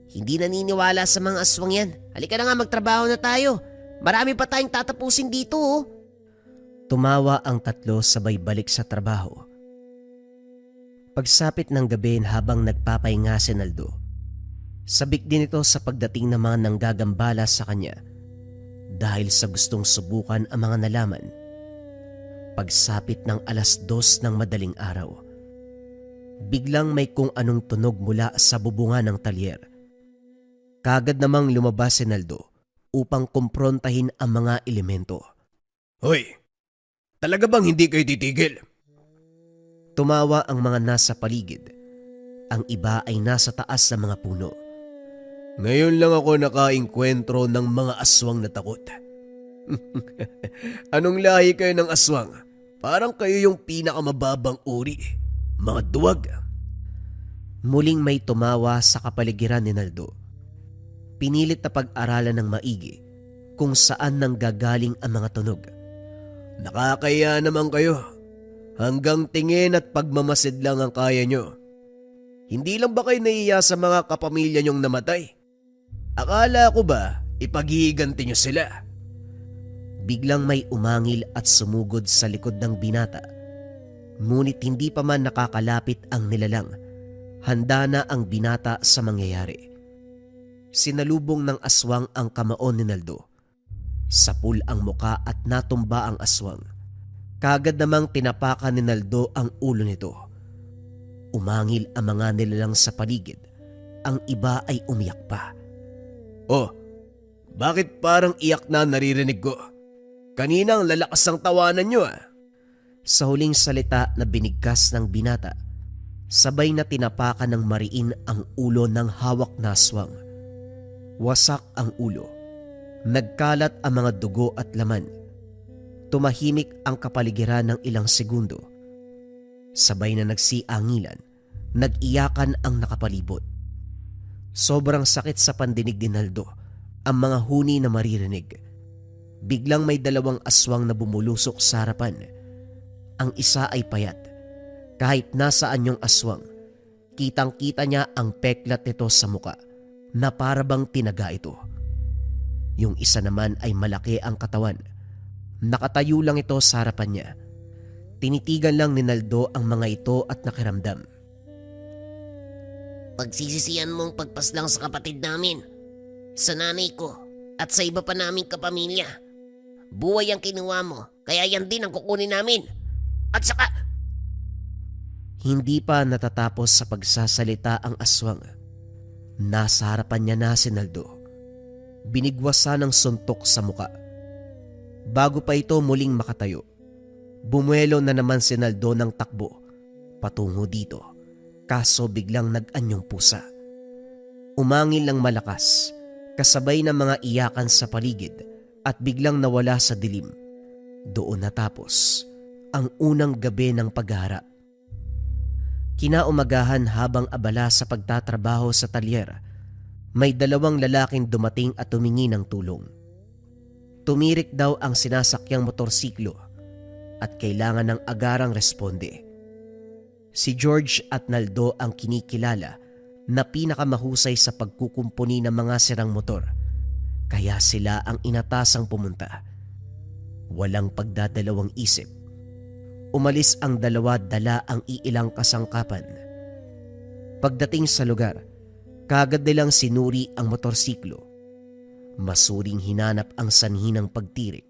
Speaker 3: Hindi naniniwala sa mga aswang yan. Halika na nga, magtrabaho na tayo. Marami pa tayong tatapusin dito oh.
Speaker 1: Tumawa ang tatlo sabay balik sa trabaho. Pagsapit ng gabi habang nagpapahinga si Naldo, sabik din ito sa pagdating ng mga nanggagambala sa kanya dahil sa gustong subukan ang mga nalaman. Pagsapit ng 2:00 ng madaling araw, biglang may kung anong tunog mula sa bubungan ng talyer. Kagad namang lumabas si Naldo upang kumprontahin ang mga elemento.
Speaker 2: Hoy, talaga bang hindi kayo titigil?
Speaker 1: Tumawa ang mga nasa paligid. Ang iba ay nasa taas ng mga puno.
Speaker 2: Ngayon lang ako nakaengkwentro ng mga aswang na takot. Anong lahi kayo ng aswang? Parang kayo yung pinakamababang uri. Mga duwag.
Speaker 1: Muling may tumawa sa kapaligiran ni Naldo. Pinilit na pag-aralan ng maigi kung saan nanggagaling ang mga tunog.
Speaker 2: Nakakaya naman kayo. Hanggang tingin at pagmamasid lang ang kaya nyo. Hindi lang ba kayo naiya sa mga kapamilya nyong namatay? Akala ko ba ipaghihiganti nyo sila?
Speaker 1: Biglang may umangil at sumugod sa likod ng binata. Ngunit hindi pa man nakakalapit ang nilalang. Handa na ang binata sa mangyayari. Sinalubong ng aswang ang kamaon ni Naldo. Sapul ang muka at natumba ang aswang. Kagad namang tinapakan ni Naldo ang ulo nito. Umangil ang mga nilalang sa paligid. Ang iba ay umiyak pa.
Speaker 2: Oh, bakit parang iyak na naririnig ko? Kanina ang lalakas ng tawanan nyo ah.
Speaker 1: Sa huling salita na binigkas ng binata, sabay na tinapakan ng mariin ang ulo ng hawak na aswang. Wasak ang ulo. Nagkalat ang mga dugo at laman. Tumahimik ang kapaligiran ng ilang segundo. Sabay na nagsiangilan, nag-iyakan ang nakapalibot. Sobrang sakit sa pandinig ni Naldo ang mga huni na maririnig. Biglang may 2 aswang na bumulusok sa harapan. Ang isa ay payat. Kahit nasaan yung aswang, kitang-kita niya ang peklat nito sa muka na para bang tinaga ito. Yung isa naman ay malaki ang katawan. Nakatayo lang ito sa harapan niya. Tinitigan lang ni Naldo ang mga ito at nakiramdam.
Speaker 3: Pagsisisihan mong pagpaslang sa kapatid namin, sa nanay ko at sa iba pa naming kapamilya. Buhay ang kinuha mo, kaya yan din ang kukunin namin. At saka...
Speaker 1: Hindi pa natatapos sa pagsasalita ang aswang. Nasa harapan niya na si Naldo. Binigwasan ng suntok sa muka. Bago pa ito muling makatayo, bumuelo na naman si Naldo ng takbo patungo dito, kaso biglang nag-anyong pusa. Umangil ng malakas, kasabay ng mga iyakan sa paligid at biglang nawala sa dilim. Doon natapos ang unang gabi ng paghaharap. Kinaumagahan habang abala sa pagtatrabaho sa talyer, may 2 lalaking dumating at tumingi ng tulong. Tumirik daw ang sinasakyang motorsiklo at kailangan ng agarang responde. Si George at Naldo ang kinikilala na pinakamahusay sa pagkukumpuni ng mga sirang motor, kaya sila ang inatasang pumunta. Walang pagdadalawang isip. Umalis ang 2 dala ang iilang kasangkapan. Pagdating sa lugar, kagad nilang sinuri ang motorsiklo. Masuring hinanap ang sanhi ng pagtirik.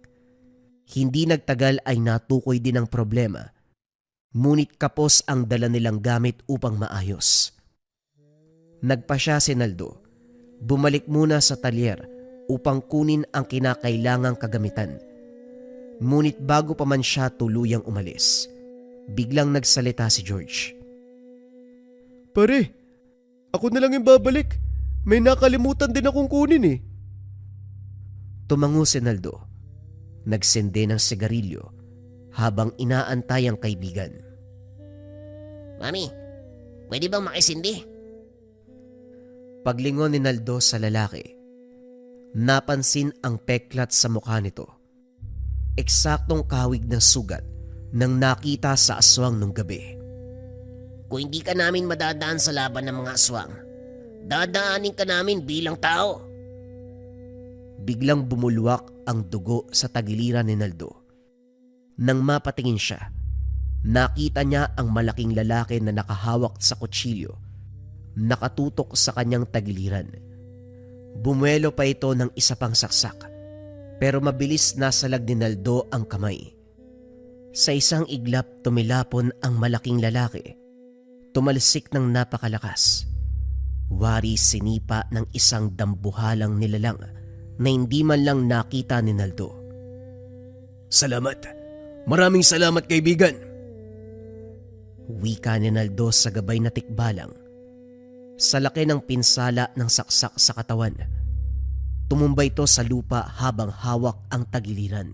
Speaker 1: Hindi nagtagal ay natukoy din ang problema. Ngunit kapos ang dala nilang gamit upang maayos. Nagpasya si Naldo. Bumalik muna sa talyer upang kunin ang kinakailangang kagamitan. Ngunit bago pa man siya tuluyang umalis, biglang nagsalita si George.
Speaker 4: Pare, ako na lang yung babalik. May nakalimutan din akong kunin eh.
Speaker 1: Tumango si Naldo. Nagsende ng sigarilyo habang inaantay ang kaibigan.
Speaker 3: Mami, pwede bang makisindi?
Speaker 1: Paglingon ni Naldo sa lalaki, napansin ang peklat sa mukha nito. Eksaktong kahawig ng sugat nang nakita sa aswang nung gabi.
Speaker 3: Kung hindi ka namin madadaan sa laban ng mga aswang, dadaanin ka namin bilang tao.
Speaker 1: Biglang bumulwak ang dugo sa tagiliran ni Naldo. Nang mapatingin siya, nakita niya ang malaking lalaki na nakahawak sa kutsilyo, nakatutok sa kanyang tagiliran. Bumuelo pa ito ng isa pang saksak, pero mabilis nasalag ni Naldo ang kamay. Sa isang iglap tumilapon ang malaking lalaki. Tumalsik ng napakalakas. Wari sinipa ng isang dambuhalang nilalang na hindi man lang nakita ni Naldo.
Speaker 2: Salamat. Maraming salamat, kaibigan.
Speaker 1: Wika ni Naldo sa gabay na tikbalang. Sa laki ng pinsala ng saksak sa katawan, tumumba ito sa lupa habang hawak ang tagiliran.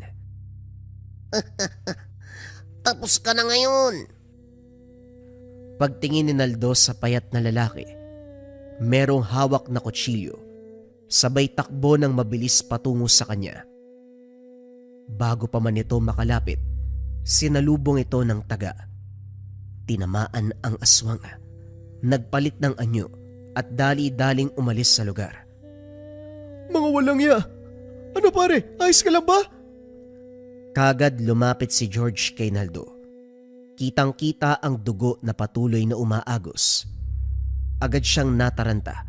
Speaker 3: Tapos ka na ngayon.
Speaker 1: Pagtingin ni Naldo sa payat na lalaki, merong hawak na kutsilyo, sabay takbo ng mabilis patungo sa kanya. Bago pa man ito makalapit, sinalubong ito ng taga. Tinamaan ang aswang, nagpalit ng anyo at dali-daling umalis sa lugar.
Speaker 2: Mga walang ya! Ano pare, ayos ka lang ba?
Speaker 1: Kagad lumapit si George kay Naldo. Kitang-kita ang dugo na patuloy na umaagos. Agad siyang nataranta.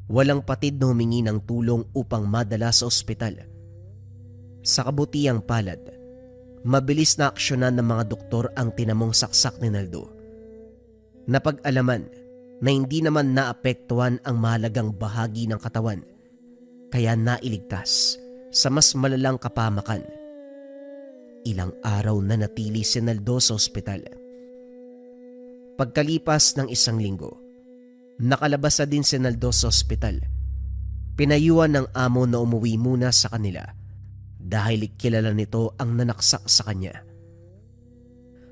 Speaker 1: Walang patid na humingi ng tulong upang madala sa ospital. Sa kabutihang palad, mabilis na aksyonan ng mga doktor ang tinamong saksak ni Naldo. Napag-alaman na hindi naman naapektuhan ang mahalagang bahagi ng katawan, kaya nailigtas sa mas malalang kapamakan. Ilang araw na natili si Naldo sa ospital. Pagkalipas ng 1 linggo, nakalabas na din si Naldo sa ospital. Pinayuhan ng amo na umuwi muna sa kanila dahil kilala nito ang nanaksak sa kanya.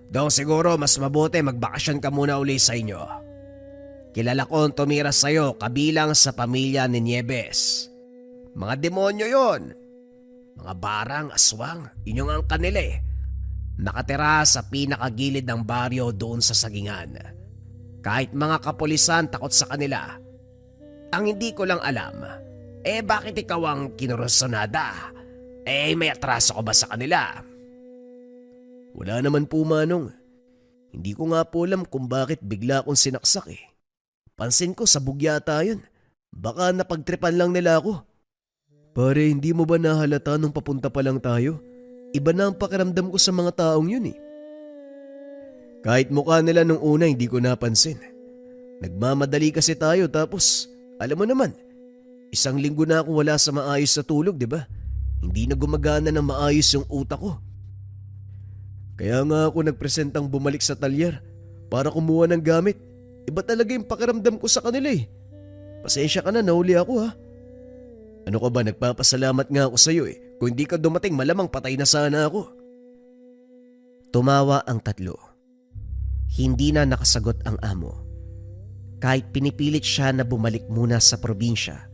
Speaker 2: Daw siguro mas mabuti magbakasyon ka muna uli sa inyo. Kilala ko ang tumira sa'yo kabilang sa pamilya ni Nieves. Mga demonyo yon. Mga barang, aswang, yun yung ang kanila eh. Nakatira sa pinakagilid ng baryo doon sa sagingan. Kahit mga kapulisan takot sa kanila. Ang hindi ko lang alam, bakit ikaw ang kinurosonada? May atraso ko ba sa kanila?
Speaker 1: Wala naman po, Manong. Hindi ko nga po alam kung bakit bigla akong sinaksak eh. Pansin ko sabog yata yun. Baka napagtripan lang nila ako. Pare, hindi mo ba nahalata nung papunta pa lang tayo? Iba na ang pakiramdam ko sa mga taong yun eh. Kahit mukha nila nung una hindi ko napansin. Nagmamadali kasi tayo tapos, alam mo naman, 1 linggo na akong wala sa maayos sa tulog, di ba? Hindi na gumagana ng maayos yung utak ko. Kaya nga ako nagpresentang bumalik sa talyer para kumuha ng gamit. Iba talaga yung pakiramdam ko sa kanila eh. Pasensya ka na, nahuli ako ha. Ano ka ba, nagpapasalamat nga ako sa iyo eh. Kung hindi ka dumating malamang patay na sana ako. Tumawa ang tatlo. Hindi na nakasagot ang amo. Kahit pinipilit siya na bumalik muna sa probinsya,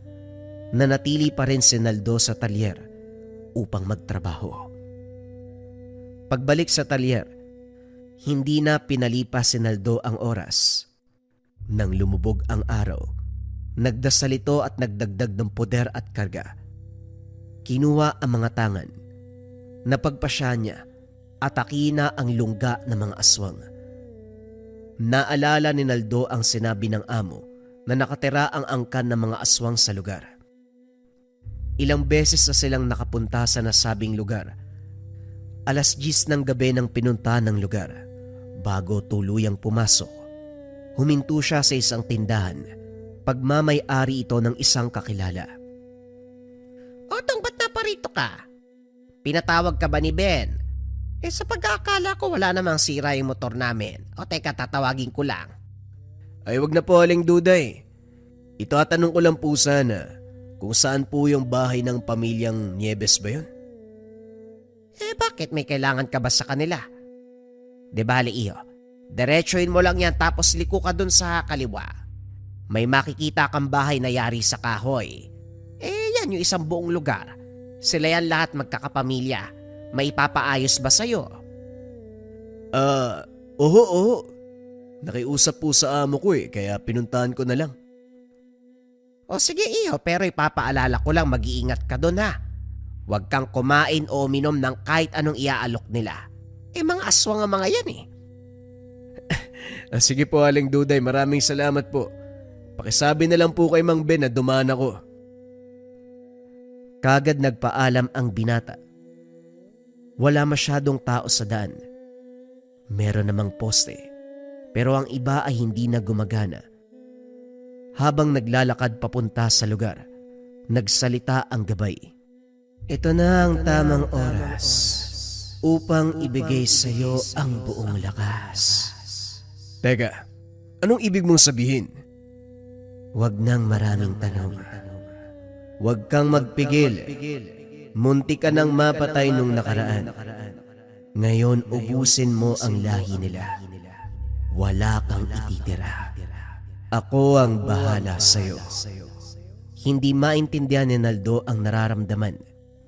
Speaker 1: nanatili pa rin si Naldo sa talyer upang magtrabaho. Pagbalik sa talyer, hindi na pinalipas si Naldo ang oras. Nang lumubog ang araw, nagdasal ito at nagdagdag ng poder at karga. Kinuha ang mga tangan, napagpasya niya at akina ang lungga ng mga aswang. Naalala ni Naldo ang sinabi ng amo na nakatira ang angkan ng mga aswang sa lugar. Ilang beses na silang nakapunta sa nasabing lugar. 10:00 ng gabi nang pinunta ng lugar. Bago tuluyang pumasok, huminto siya sa isang tindahan. Pagmamay-ari ito ng isang kakilala.
Speaker 3: Otong, ba't naparito ka? Pinatawag ka ba ni Ben? Sa pagkakala ko wala namang sira yung motor namin. O teka, tatawagin ko lang.
Speaker 1: Ay wag na po, Aling Duday. Itatanong ko lang po sana kung saan po yung bahay ng pamilyang Nieves ba yun?
Speaker 3: Bakit may kailangan ka ba sa kanila? De bali iyo, diretsuin mo lang yan tapos liko ka dun sa kaliwa. May makikita kang bahay na yari sa kahoy. Yan yung isang buong lugar. Sila yan lahat magkakapamilya. May papaayos ba sa'yo?
Speaker 1: Oo.
Speaker 2: Nakiusap po sa amo ko kaya pinuntahan ko na lang.
Speaker 3: O sige iho, pero ipapaalala ko lang mag-iingat ka doon ha. Huwag kang kumain o uminom ng kahit anong iaalok nila. Mga aswang ang mga yan
Speaker 2: Sige po Aling Duday, maraming salamat po. Pakisabi na lang po kay Mang Ben na dumaan ako.
Speaker 1: Kagad nagpaalam ang binata. Wala masyadong tao sa daan. Meron namang poste, pero ang iba ay hindi na gumagana. Habang naglalakad papunta sa lugar, nagsalita ang gabay. Ito na ang tamang oras upang ibigay sa iyo ang buong lakas.
Speaker 2: Teka, anong ibig mong sabihin?
Speaker 1: Huwag nang maraming tanong. Huwag kang magpigil. Munti ka nang mapatay nung nakaraan. Ngayon ubusin mo ang lahi nila. Wala kang ititira. Ako ang bahala sa'yo. Hindi maintindihan ni Naldo ang nararamdaman.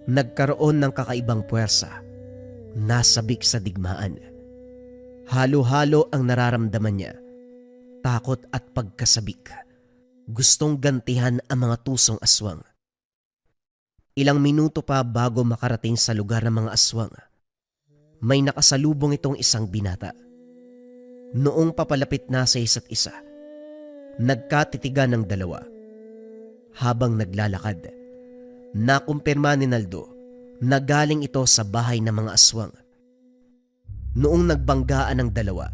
Speaker 1: Nagkaroon ng kakaibang puwersa. Nasabik sa digmaan. Halo-halo ang nararamdaman niya. Takot at pagkasabik. Gustong gantihan ang mga tusong aswang. Ilang minuto pa bago makarating sa lugar ng mga aswang, may nakasalubong itong isang binata. Noong papalapit na sa isa't isa, nagkatitigan ng dalawa. Habang naglalakad, nakumpirma ni Naldo na galing ito sa bahay ng mga aswang. Noong nagbanggaan ng dalawa,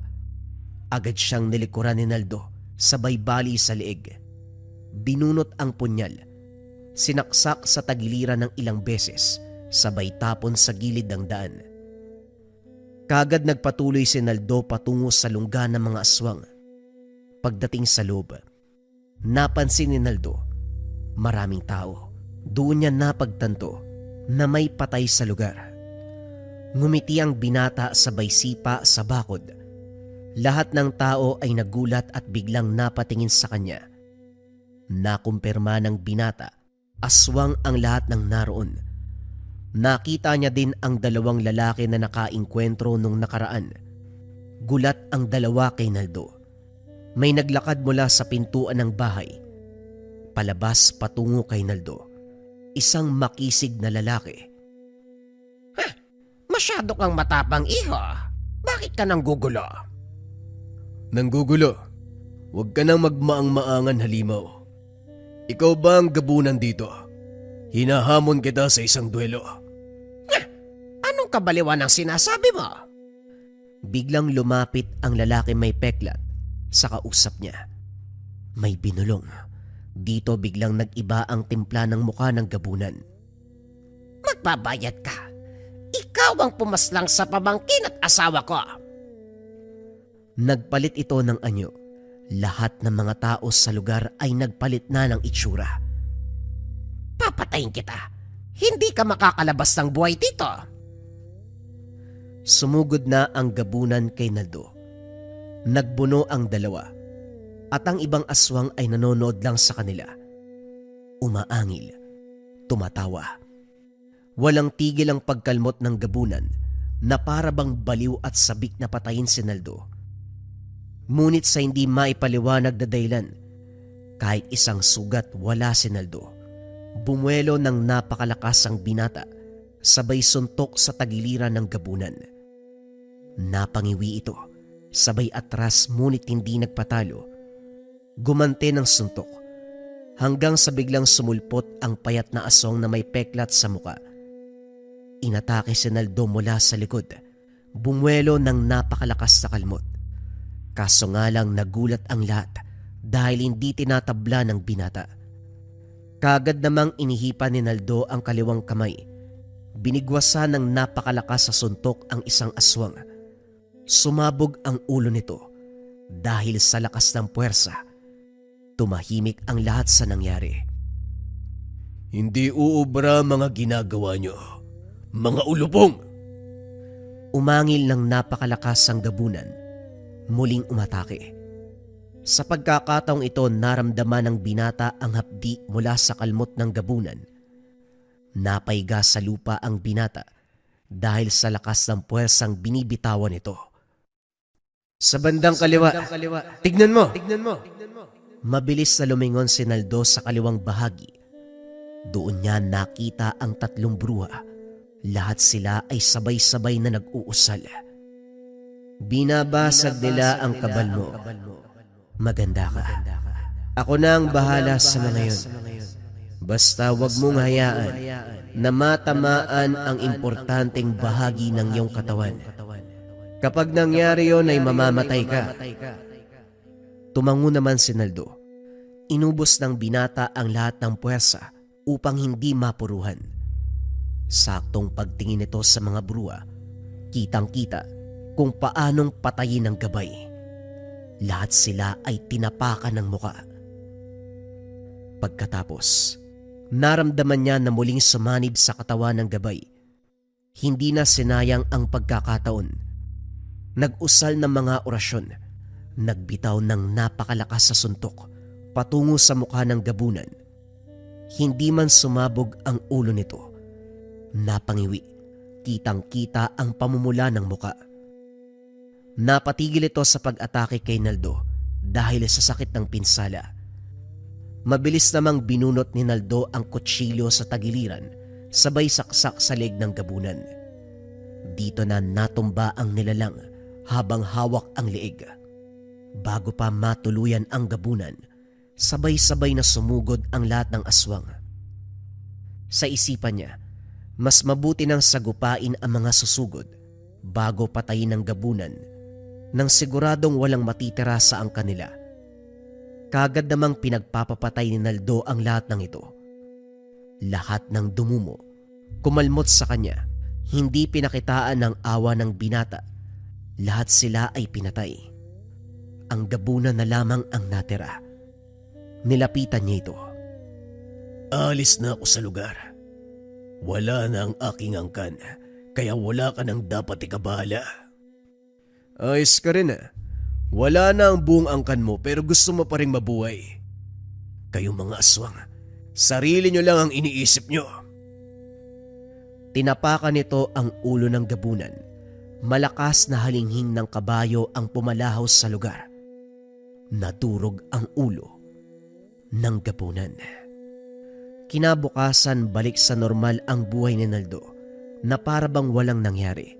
Speaker 1: agad siyang nilikuran ni Naldo sabay bali sa leeg. Binunot ang punyal, sinaksak sa tagiliran ng ilang beses, sabay tapon sa gilid ng daan. Kagad nagpatuloy si Naldo patungo sa lungga ng mga aswang. Pagdating sa loob, napansin ni Naldo maraming tao. Doon niya napagtanto na may patay sa lugar. Ngumiti ang binata sabay sipa sa bakod. Lahat ng tao ay nagulat at biglang napatingin sa kanya. Nakumpirma ng binata, aswang ang lahat ng naroon. Nakita niya din ang dalawang lalaki na nakainkwentro nung nakaraan. Gulat ang dalawa kay Naldo. May naglakad mula sa pintuan ng bahay. Palabas patungo kay Naldo. Isang makisig na lalaki.
Speaker 3: Masyado kang matapang iho. Bakit ka nang gugulo?
Speaker 2: Nanggugulo. Huwag ka nang magmaang-maangan, halimaw. Ikaw ba ang gabunan dito? Hinahamon kita sa isang duelo.
Speaker 3: Anong kabaliwan ang sinasabi mo?
Speaker 1: Biglang lumapit ang lalaki may peklat sa kausap niya. May binulong. Dito biglang nag-iba ang timpla ng mukha ng gabunan.
Speaker 3: Magbabayad ka. Ikaw ang pumaslang sa pamangkin at asawa ko.
Speaker 1: Nagpalit ito ng anyo. Lahat ng mga tao sa lugar ay nagpalit na ng itsura.
Speaker 3: Papatayin kita. Hindi ka makakalabas ng buhay dito.
Speaker 1: Sumugod na ang gabunan kay Naldo. Nagbuno ang dalawa at ang ibang aswang ay nanonood lang sa kanila. Umaangil, tumatawa. Walang tigil ang pagkalmot ng gabunan na para bang baliw at sabik na patayin si Naldo. Ngunit sa hindi maipaliwanag na dahilan, kahit isang sugat wala si Naldo. Bumuelo ng napakalakas ang binata, sabay suntok sa tagiliran ng gabunan. Napangiwi ito, sabay atras ngunit hindi nagpatalo. Gumante ng suntok, hanggang sa biglang sumulpot ang payat na aswang na may peklat sa muka. Inatake si Naldo mula sa likod, bumuelo ng napakalakas na kalmot. Kaso nga lang nagulat ang lahat dahil hindi tinatabla ng binata. Kagad namang inihipan ni Naldo ang kaliwang kamay. Binigwasan ng napakalakas sa suntok ang isang aswang. Sumabog ang ulo nito dahil sa lakas ng puwersa. Tumahimik ang lahat sa nangyari.
Speaker 2: Hindi uubra mga ginagawa nyo, mga ulupong!
Speaker 1: Umangil ng napakalakas ang gabunan. Muling umatake. Sa pagkakataong ito, naramdaman ng binata ang hapdi mula sa kalmot ng gabunan. Napaiga sa lupa ang binata dahil sa lakas ng puwersang binibitawan nito. Sa bandang kaliwa. Tignan mo. Mabilis na lumingon si Naldo sa kaliwang bahagi. Doon niya nakita ang tatlong bruha. Lahat sila ay sabay-sabay na nag-uusal. Binabasag nila ang kabal mo. Maganda ka. Ako na ang bahala sa mga yun. Basta wag mong hayaan na matamaan ang importanteng bahagi ng iyong katawan. Kapag nangyari yon ay mamamatay ka. Tumango naman si Naldo. Inubos ng binata ang lahat ng puwersa upang hindi mapuruhan. Saktong pagtingin nito sa mga bruha, kitang-kita kung paanong patayin ng gabay. Lahat sila ay tinapakan ng muka. Pagkatapos, naramdaman niya na muling sumanib sa katawan ng gabay. Hindi na sinayang ang pagkakataon. Nag-usal ng mga orasyon. Nagbitaw ng napakalakas sa suntok patungo sa mukha ng gabunan. Hindi man sumabog ang ulo nito. Napangiwi, kitang-kita ang pamumula ng muka. Napatigil ito sa pag-atake kay Naldo dahil sa sakit ng pinsala. Mabilis namang binunot ni Naldo ang kutsilyo sa tagiliran, sabay saksak sa leg ng gabunan. Dito na natumba ang nilalang habang hawak ang leeg. Bago pa matuluyan ang gabunan, sabay-sabay na sumugod ang lahat ng aswang. Sa isipan niya, mas mabuti nang sagupain ang mga susugod bago patayin ng gabunan nang siguradong walang matitira sa ang kanila. Kagad namang pinagpapapatay ni Naldo ang lahat ng ito. Lahat ng dumumo, kumalmot sa kanya, hindi pinakitaan ng awa ng binata. Lahat sila ay pinatay. Ang gabunan na lamang ang natira. Nilapitan niya ito.
Speaker 2: Alis na ako sa lugar. Wala na ang aking angkan, kaya wala ka nang dapat ikabahala.
Speaker 4: Ayos ka rin ah. Wala na ang buong angkan mo pero gusto mo pa rin mabuhay.
Speaker 2: Kayong mga aswang, sarili nyo lang ang iniisip nyo.
Speaker 1: Tinapakan nito ang ulo ng gabunan. Malakas na halinghing ng kabayo ang pumalahaw sa lugar. Nadurog ang ulo ng gabunan. Kinabukasan balik sa normal ang buhay ni Naldo na para bang walang nangyari.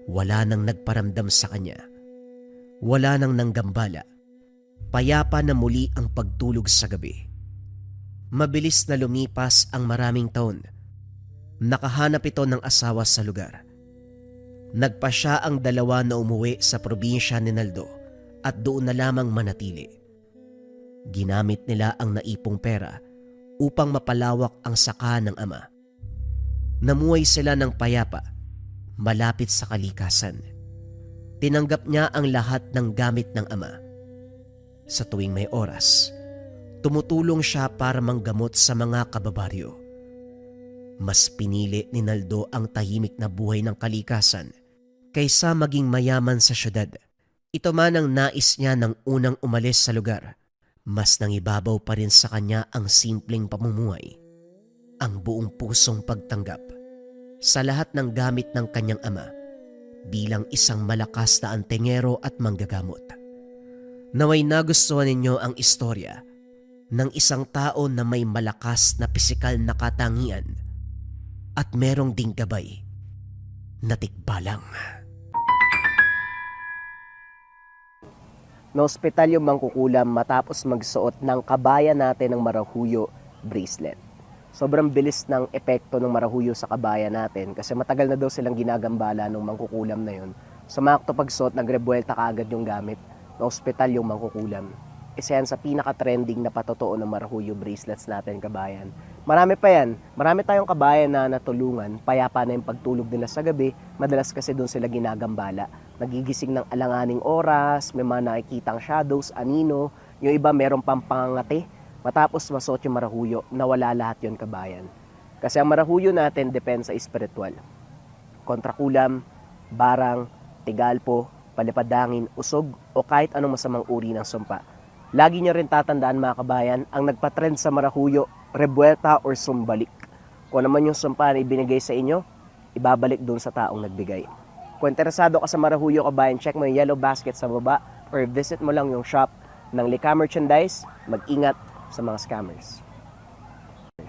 Speaker 1: Wala nang nagparamdam sa kanya. Wala nang nanggambala. Payapa na muli ang pagtulog sa gabi. Mabilis na lumipas ang maraming taon. Nakahanap ito ng asawa sa lugar. Nagpa siya ang dalawa na umuwi sa probinsya ni Naldo at doon na lamang manatili. Ginamit nila ang naipong pera upang mapalawak ang saka ng ama. Namuhay sila ng payapa, malapit sa kalikasan. Tinanggap niya ang lahat ng gamit ng ama. Sa tuwing may oras, tumutulong siya para manggamot sa mga kababaryo. Mas pinili ni Naldo ang tahimik na buhay ng kalikasan kaysa maging mayaman sa syudad. Ito man ang nais niya nang unang umalis sa lugar. Mas nangibabaw pa rin sa kanya ang simpleng pamumuhay. Ang buong pusong pagtanggap sa lahat ng gamit ng kanyang ama bilang isang malakas na antingero at manggagamot. Naway nagustuhan ninyo ang istorya ng isang tao na may malakas na pisikal na katangian at merong ding gabay na tikbalang.
Speaker 3: Naospital yung mangkukulam matapos magsuot ng kabayan natin ng marahuyo bracelet. Sobrang bilis ng epekto ng marahuyo sa kabayan natin kasi matagal na daw silang ginagambala ng mangkukulam na yun. Sumakto pagsuot, nagrebuelta kaagad yung gamit. Naospital yung mangkukulam. Isa yan sa pinaka-trending na patotoo ng marahuyo bracelets natin, kabayan. Marami pa yan. Marami tayong kabayan na natulungan. Payapa na yung pagtulog nila sa gabi. Madalas kasi doon sila ginagambala. Nagigising ng alanganing oras, may mga nakikitang shadows, anino. Yung iba meron pang pangangati. Matapos masuot yung marahuyo, nawala lahat yon, kabayan. Kasi ang marahuyo natin depende sa espiritual. Kontrakulam, barang, tigalpo, palipadangin, usog, o kahit anong masamang uri ng sumpa. Lagi nyo rin tatandaan, mga kabayan, ang nagpatrend sa marahuyo, rebuelta or sumbalik. Kung naman yung sumpa na ibinigay sa inyo, ibabalik doon sa taong nagbigay. Kung
Speaker 1: Kung interesado ka sa Marahuyo Kabayan, check mo yung yellow basket sa baba or visit mo lang yung shop ng Lika Merchandise. Mag-ingat sa mga scammers.